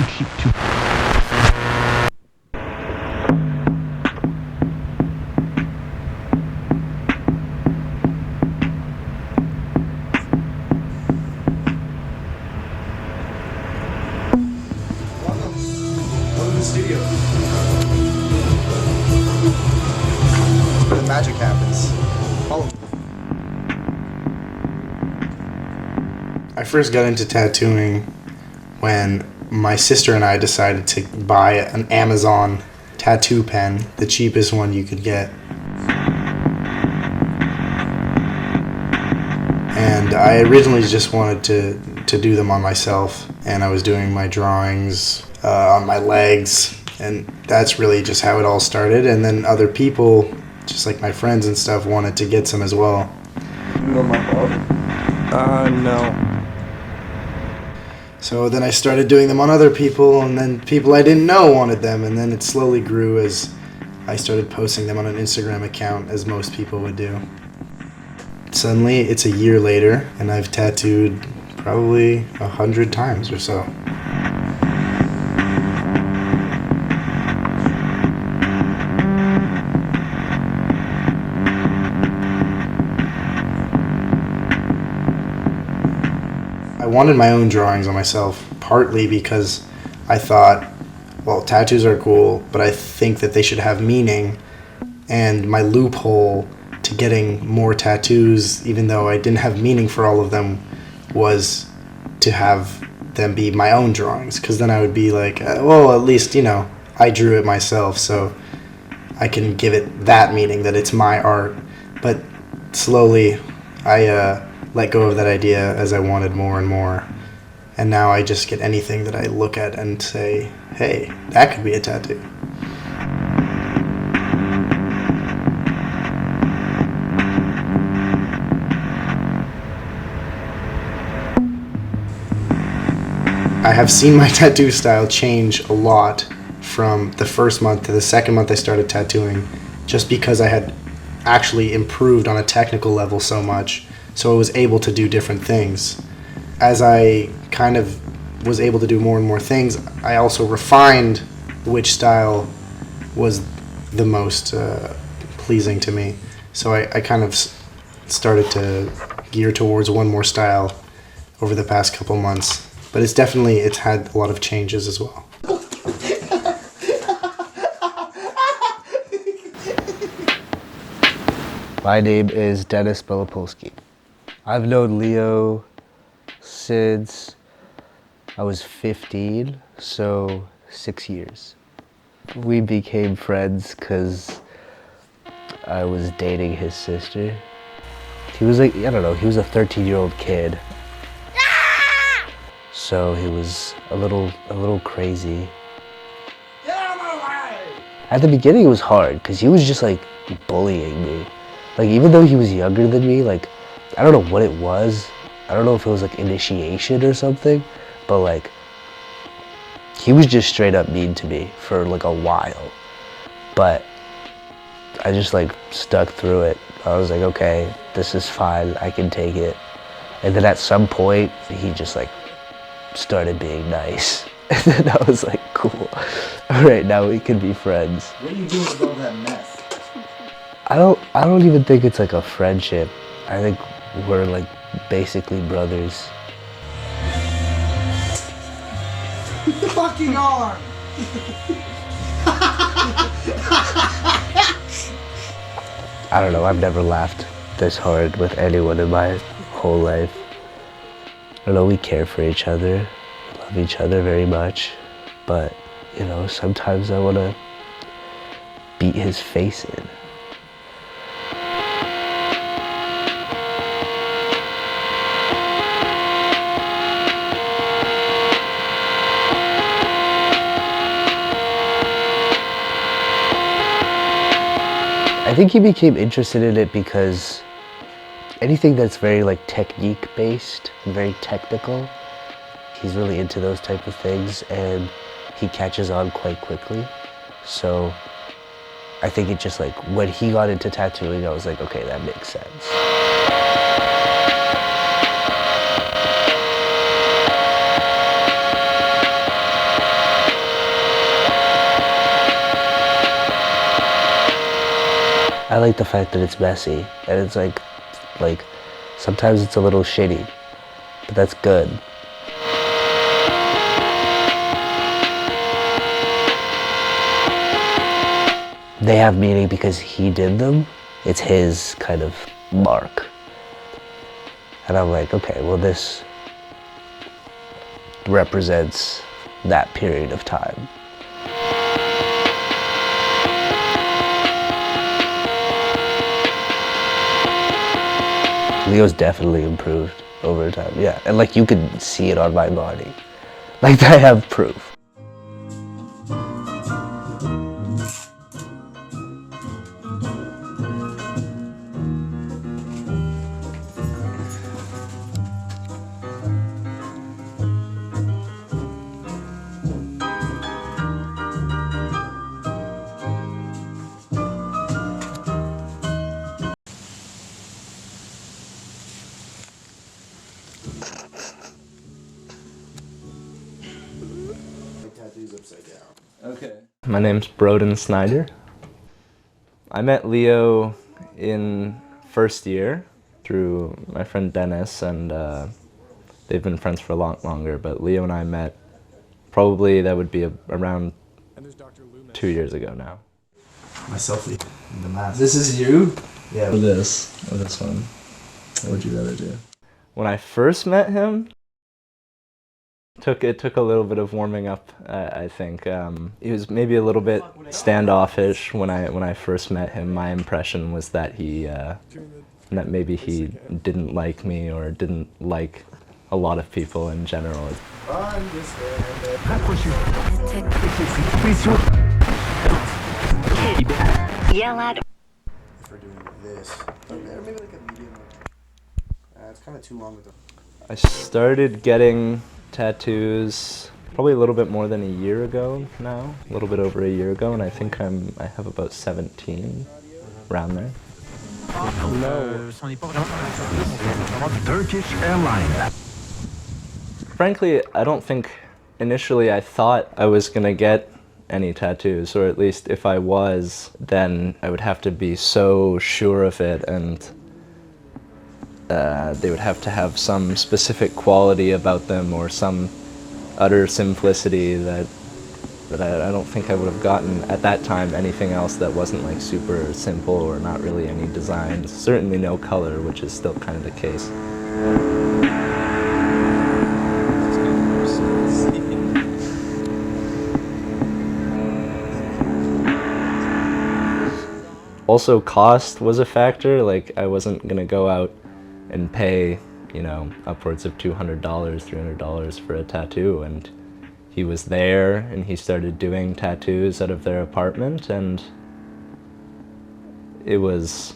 Welcome to the studio. Where the magic happens. Follow me. I first got into tattooing when my sister and I decided to buy an Amazon tattoo pen, the cheapest one you could get. And I originally just wanted to do them on myself, and I was doing my drawings on my legs, and that's really just how it all started. And then other people, just like my friends and stuff, wanted to get some as well. You know my fault? No. So then I started doing them on other people, and then people I didn't know wanted them, and then it slowly grew as I started posting them on an Instagram account, as most people would do. Suddenly, it's a year later, and I've tattooed probably 100 times or so. I wanted my own drawings on myself, partly because I thought, well, tattoos are cool, but I think that they should have meaning, and my loophole to getting more tattoos, even though I didn't have meaning for all of them, was to have them be my own drawings, because then I would be like, well, at least, I drew it myself, so I can give it that meaning, that it's my art. But slowly, I let go of that idea as I wanted more and more, and now I just get anything that I look at and say, hey, that could be a tattoo. I have seen my tattoo style change a lot from the first month to the second month I started tattooing, just because I had actually improved on a technical level so much, so I was able to do different things. As I kind of was able to do more and more things, I also refined which style was the most pleasing to me. So I kind of started to gear towards one more style over the past couple months. But it's had a lot of changes as well. My name is Dennis Belopolsky. I've known Leo since I was 15, so 6 years. We became friends because I was dating his sister. He was like, I don't know, he was a 13-year-old kid. So he was a little crazy. Get out of my way! At the beginning it was hard because he was just like bullying me. Like even though he was younger than me, like I don't know what it was. I don't know if it was like initiation or something, but like he was just straight up mean to me for like a while. But I just like stuck through it. I was like, okay, this is fine, I can take it. And then at some point he just like started being nice. And then I was like, cool. All right, now we can be friends. What are you doing with all that mess? I don't even think it's like a friendship. I think we're like basically brothers. Fucking arm! I don't know, I've never laughed this hard with anyone in my whole life. I don't know, we care for each other, love each other very much, but, sometimes I want to beat his face in. I think he became interested in it because anything that's very like technique based, very technical, he's really into those type of things and he catches on quite quickly. So I think it just like, when he got into tattooing, I was like, okay, that makes sense. like the fact that it's messy, and it's like sometimes it's a little shitty, but that's good. They have meaning because he did them. It's his kind of mark. And I'm like, okay, well this represents that period of time. Leo's definitely improved over time, yeah. And like you could see it on my body. Like I have proof. Tattoos upside down. Okay. My name's Broden Snyder. I met Leo in first year through my friend Dennis, and they've been friends for a lot longer, but Leo and I met probably, that would be around 2 years ago now. My selfie. The mask. This is you? Yeah. Or this one. What would you rather do? When I first met him, it took a little bit of warming up, I think. He was maybe a little bit standoffish when I first met him. My impression was that that maybe he didn't like me or didn't like a lot of people in general. For doing this, or maybe like a medium. It's kind of too long with the. I started getting tattoos probably a little bit more than a year ago now, a little bit over a year ago, and I think I have about 17 around there. Turkish Airlines. Frankly, I don't think initially I thought I was gonna get any tattoos, or at least if I was, then I would have to be so sure of it, and they would have to have some specific quality about them or some utter simplicity that I don't think I would have gotten at that time anything else that wasn't like super simple or not really any designs. Certainly no color, which is still kind of the case. Also, cost was a factor. Like, I wasn't gonna go out and pay, you know, upwards of $200, $300 for a tattoo, and he was there and he started doing tattoos out of their apartment, and it was,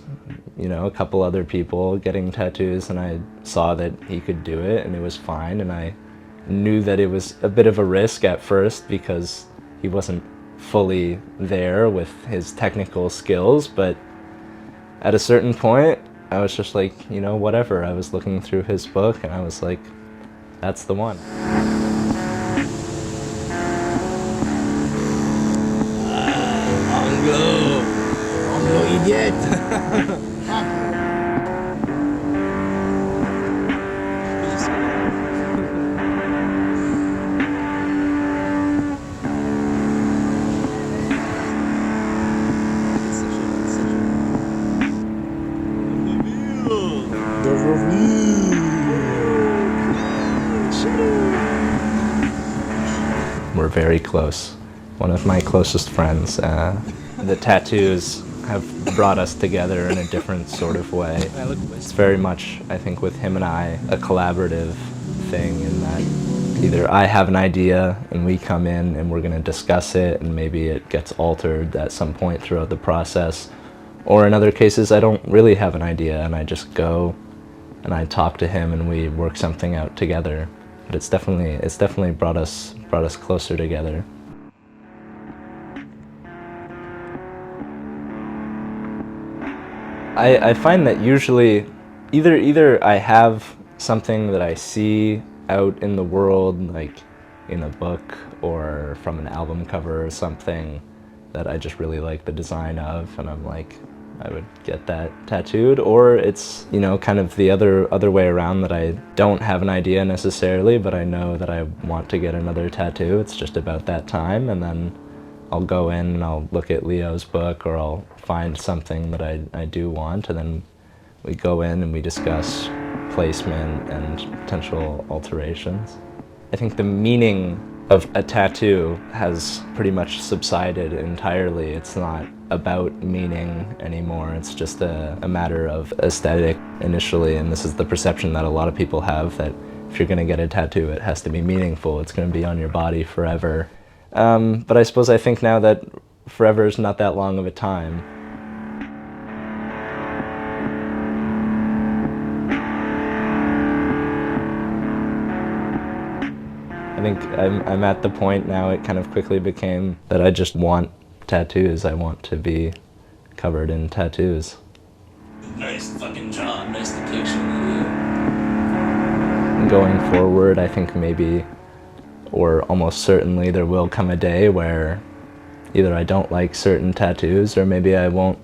you know, a couple other people getting tattoos, and I saw that he could do it and it was fine, and I knew that it was a bit of a risk at first because he wasn't fully there with his technical skills, but at a certain point I was just like, you know, whatever. I was looking through his book and I was like, that's the one. Anglo idiot. We're very close. One of my closest friends. The tattoos have brought us together in a different sort of way. It's very much, I think, with him and I, a collaborative thing in that either I have an idea and we come in and we're going to discuss it and maybe it gets altered at some point throughout the process, or in other cases I don't really have an idea and I just go and I talk to him and we work something out together. But it's definitely brought us closer together. I find that usually either I have something that I see out in the world, like in a book or from an album cover or something, that I just really like the design of, and I'm like, I would get that tattooed, or it's, you know, kind of the other way around, that I don't have an idea necessarily, but I know that I want to get another tattoo. It's just about that time, and then I'll go in and I'll look at Leo's book, or I'll find something that I do want, and then we go in and we discuss placement and potential alterations. I think the meaning of a tattoo has pretty much subsided entirely. It's not about meaning anymore. It's just a matter of aesthetic initially, and this is the perception that a lot of people have, that if you're gonna get a tattoo, it has to be meaningful. It's gonna be on your body forever. But I suppose I think now that forever is not that long of a time. I think I'm at the point now, it kind of quickly became that I just want tattoos. I want to be covered in tattoos. Nice fucking job, nice depiction of you. Going forward, I think maybe, or almost certainly, there will come a day where either I don't like certain tattoos, or maybe I won't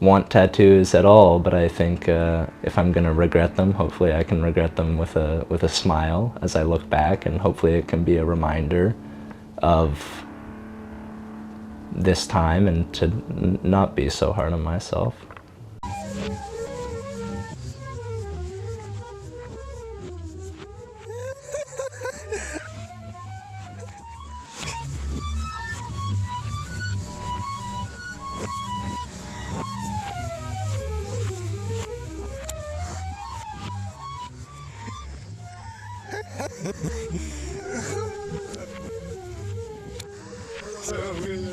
want tattoos at all, but I think if I'm gonna regret them, hopefully I can regret them with a smile as I look back, and hopefully it can be a reminder of this time, and to not be so hard on myself. So good.